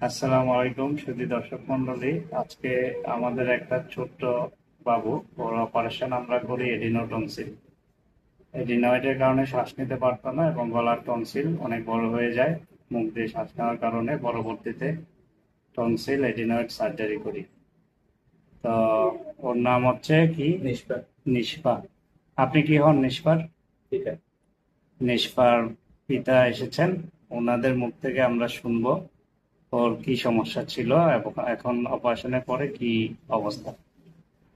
আসসালামু আলাইকুম সুধী দর্শক মন্ডলী। আজকে আমাদের একটা ছোট্ট বাবু, ওর অপারেশন আমরা করি এডিনোটনসিল। এডিনয়েডের কারণে শ্বাস নিতে পারতো না এবং গলার টনসিল অনেক বড় হয়ে যায়। মুখ দিয়ে শ্বাস নেওয়ার কারণে পরবর্তীতে টনসিল এডিনয়েড সার্জারি করি। তো ওর নাম হচ্ছে কি? নিষ্পাপ। নিষ্পা। আপনি কি হন নিষ্পার? ঠিক আছে। নিষ্পার পিতা এসেছেন, ওনাদের মুখ থেকে আমরা শুনবো ওর কি সমস্যা ছিল এবং এখন অপারেশনের পরে কি অবস্থা।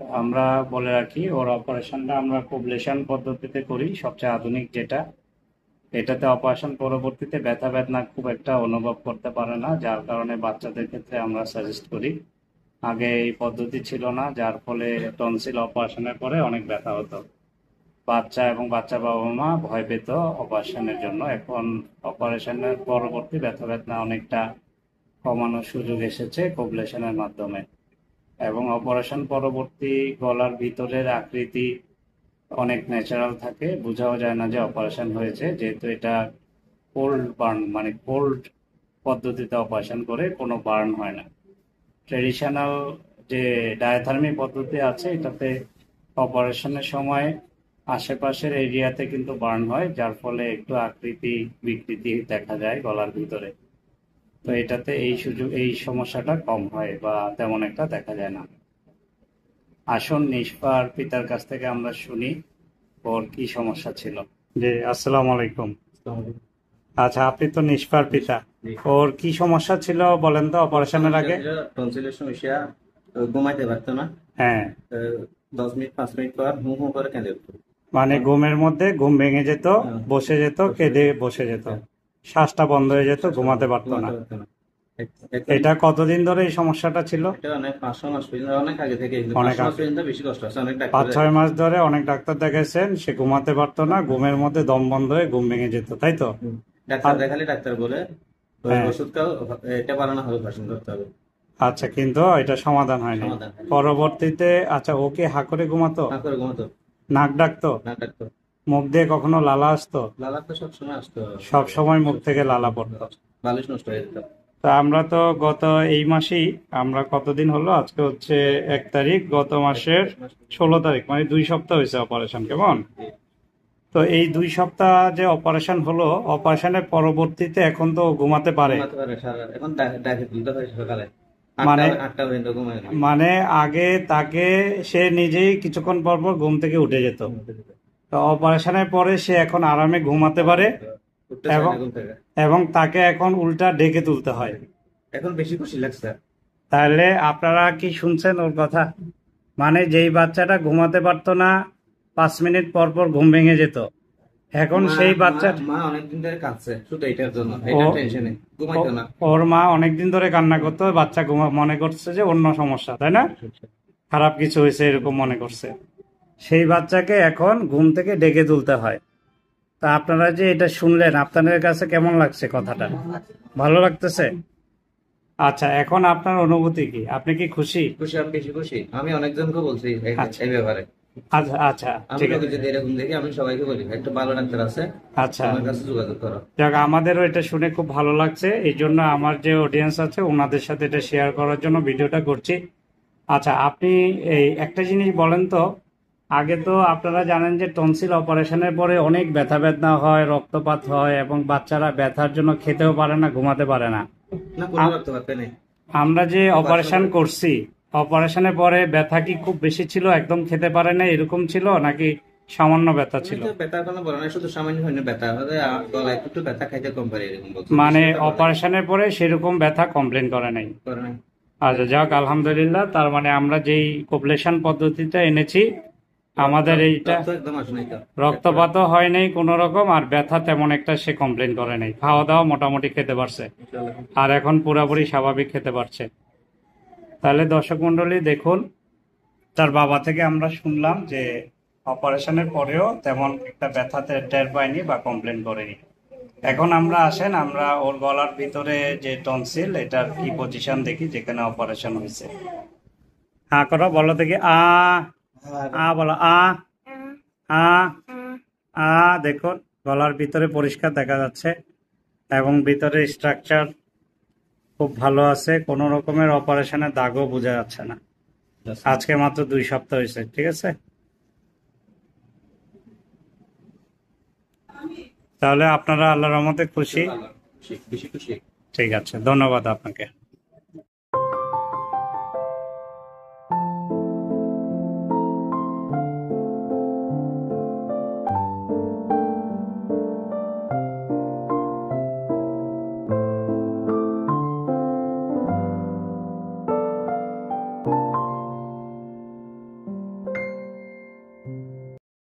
আমরা বলে রাখি, ওর অপারেশনটা আমরা কোবলেশন পদ্ধতিতে করি, সবচেয়ে আধুনিক যেটা। এটাতে অপারেশন পরবর্তীতে ব্যথা বেদনা খুব একটা অনুভব করতে পারে না, যার কারণে বাচ্চাদের ক্ষেত্রে আমরা সাজেস্ট করি। আগে এই পদ্ধতি ছিল না, যার ফলে টনসিল অপারেশনের পরে অনেক ব্যথা হতো। বাচ্চা এবং বাচ্চা বাবা মা ভয় পেত অপারেশনের জন্য। এখন অপারেশনের পরবর্তী ব্যথা বেদনা অনেকটা কমানোর সুযোগ এসেছে কোবলেশনের মাধ্যমে। এবং অপারেশন পরবর্তী গলার ভিতরের আকৃতি অনেক ন্যাচারাল থাকে, বোঝাও যায় না যে অপারেশন হয়েছে, যেহেতু এটা কোল্ড বার্ন, মানে কোল্ড পদ্ধতিতে অপারেশন করে কোনো বার্ন হয় না। ট্রেডিশনাল যে ডায়াথার্মি পদ্ধতি আছে, এটাতে অপারেশনের সময় আশেপাশের এরিয়াতে কিন্তু বার্ন হয়, যার ফলে একটু আকৃতি বিকৃতি দেখা যায় গলার ভিতরে। তো এটাতে এই সমস্যাটা কম হয় বা তেমন একটা দেখা যায় না। আসুন নিষ্পার পিতার কাছ থেকে আমরা শুনি ওর কি সমস্যা ছিল। জি, আসসালামু আলাইকুম। আচ্ছা, আপনি তো নিষ্পার পিতা, জি। ওর কি সমস্যা ছিল বলেন তো অপারেশনের সমস্যা আগে? ছিল, টনসিলের সমস্যা। ঘুমাইতে পারতো না। হ্যাঁ। 10 মিনিট 5 মিনিট পর হু হু করে কেঁদে উঠতো। মানে তখন, ঘুমের মধ্যে ঘুম ভেঙে যেত, বসে যেত, বসে কেঁদে বসে যেত, হ্যাঁ, শ্বাসটা বন্ধ হয়ে যেত, শ্বাসটা ঘুমাতে পারতো না। ঘুমাতে পারতো না। এখন এটা কতদিন ধরে এই সমস্যাটা ছিল? এটা অনেক 5 6 মাস পর্যন্ত, অনেক আগে থেকে, কিন্তু অনেক 5 মাস আগে, পর্যন্ত বেশি কষ্ট হচ্ছে, অনেক ডাক্তার 5 6 মাস ধরে অনেক ডাক্তার দেখাইছেন, সে ঘুমাতে পারতো না, ঘুমের মধ্যে দম বন্ধ হয়ে ঘুম ভেঙে যেত, তাই তো? ডাক্তার আর- দেখালে ডাক্তার বলে ওই হ্যাঁ। ওষুধ খাও, এটা বানানো হবে, ভাষণ করতে হবে। আচ্ছা, কিন্তু এটা সমাধান হয়নি সমাধান হয়। পরবর্তীতে। আচ্ছা, ওকে হা করে ঘুমাতো? না করে ঘুমাতো। নাক ডাকতো? না ডাক্তার, মুখ দিয়ে কখনো লালা আসতো? লালা তো সবসময় আসতো। সব সময় মুখ থেকে সবসময় লালা পড়তো? বালিশ নষ্ট হয়ে যেত। তা আমরা তো গত এই মাসেই, আমরা কতদিন হলো, আজকে হচ্ছে 1 তারিখ, গত মাসের 16 তারিখ, মানে 2 সপ্তাহ হয়েছে অপারেশন, কেমন? তো এই 2 সপ্তাহ যে অপারেশন হলো, অপারেশনের পরবর্তীতে এখন তো ঘুমাতে পারে? ঘুমাতে পারে সারা রাত। এখন ডাকে তুলতে হয় সকালে আটটা মানে আটটা পর্যন্ত ঘুমায় না। মানে আগে তাকে, সে নিজেই কিছুক্ষণ পর পর ঘুম থেকে উঠে যেত, ঘুমাতে যেত। তো অপারেশনের পরে সে এখন আরামে ঘুমাতে পারে। উঠতে চায় এবং না ঘুম থেকে। এবং তাকে এখন উল্টা ডেকে তুলতে হয়। এখন বেশি খুশি লাগছে। তাহলে আপনারা কি শুনছেন ওর কথা? মানে যেই বাচ্চাটা ঘুমাতে পারতো না, 5 মিনিট পর পর ঘুম ভেঙে যেত, এখন মা সেই মা বাচ্চা, মা অনেকদিন ধরে কাঁদছে শুধু এটার জন্য, ও এটার টেনশনে ঘুমাইতো ও- না। ওর মা অনেকদিন ধরে কান্না করতো, বাচ্চা মনে করছে যে অন্য সমস্যা, তাই না? খারাপ কিছু হয়েছে এরকম মনে করছে। সেই বাচ্চাকে এখন ঘুম থেকে ডেকে তুলতে হয়। তা আপনারা যে এটা শুনলেন, আপনাদের কাছে কেমন লাগছে কথাটা? ভালো লাগতেছে? আচ্ছা, এখন আপনার অনুভূতি কি? আপনি কি খুশি? খুশি, আমি বেশি খুশি। আমি অনেকজনকে বলছি আচ্ছা, এই ব্যাপারে। আচ্ছা, আচ্ছা, আমি ঠিক লোকে আছে। যদি এরকম দেখি, আমি সবাইকে বলি একটা ভালো ডাক্তার আছে, আচ্ছা, ওনার কাছে যোগাযোগ করো। যাক, আমাদেরও এটা শুনে খুব ভালো লাগছে, এই জন্য আমার যে অডিয়েন্স আছে ওনাদের সাথে এটা শেয়ার করার জন্য ভিডিওটা করছি। আচ্ছা, আপনি এই একটা জিনিস বলেন তো, আগে তো আপনারা জানেন যে টনসিল অপারেশনের পরে অনেক ব্যথা বেদনা হয়, রক্তপাত হয় এবং বাচ্চারা ব্যথার জন্য খেতেও পারে না, ঘুমাতে পারে না। না, কোনো আ- রক্ত পাতে নেই। আমরা যে অপারেশন অপারেশন করে করছি, অপারেশনের পরে ব্যথা কি খুব বেশি ছিল, একদম খেতে পারে না এরকম ছিল, নাকি সামান্য ব্যথা আমি ছিল? তো ব্যথার কোনো বলে না, শুধু সামান্য হয়নি ব্যথা আমাদের, গলায় একটু একটু ব্যথা, খাইতে কম পারে এরকম বলছে, বেশি মানে ব্যথা করে নাই। অপারেশনের পরে সেরকম ব্যথা কমপ্লেন করে নাই? করে নাই। আচ্ছা, যাক, আলহামদুলিল্লাহ। তার মানে আমরা যেই কোবলেশন পদ্ধতিটা এনেছি, রক্ত আমাদের এইটা রক্ত একদম আসে নাই তো। একবার রক্তপাতও হয় নাই কোনো রকম, আর ব্যথা তেমন একটা সে কমপ্লেন করে নাই, খাওয়া দাওয়া মোটামুটি খেতে পারছে, ইনশাআল্লাহ। আর এখন পুরাপুরি স্বাভাবিক খেতে পারছে। তাহলে দর্শক মন্ডলী দেখুন, তার বাবা থেকে আমরা শুনলাম যে অপারেশনের পরেও তেমন একটা ব্যথা টের পায়নি বা কমপ্লেন করেনি। এখন আমরা আসেন, আমরা ওর গলার ভিতরে যে টনসিল, এটার কি পজিশন দেখি যেখানে অপারেশন হয়েছে। হ্যাঁ করো, বলো দেখি, আ। আর আ বলো, আ। আ। আ। দেখুন, গলার ভিতরে পরিষ্কার দেখা যাচ্ছে এবং ভিতরে স্ট্রাকচার খুব ভালো আছে, কোনো রকমের অপারেশনের দাগও বোঝা যাচ্ছে না। আজকে মাত্র 2 সপ্তাহ হয়েছে, ঠিক আছে। তাহলে আপনারা আল্লাহর রহমতে খুশি? বেশি খুশি। ঠিক আছে, ধন্যবাদ আপনাকে।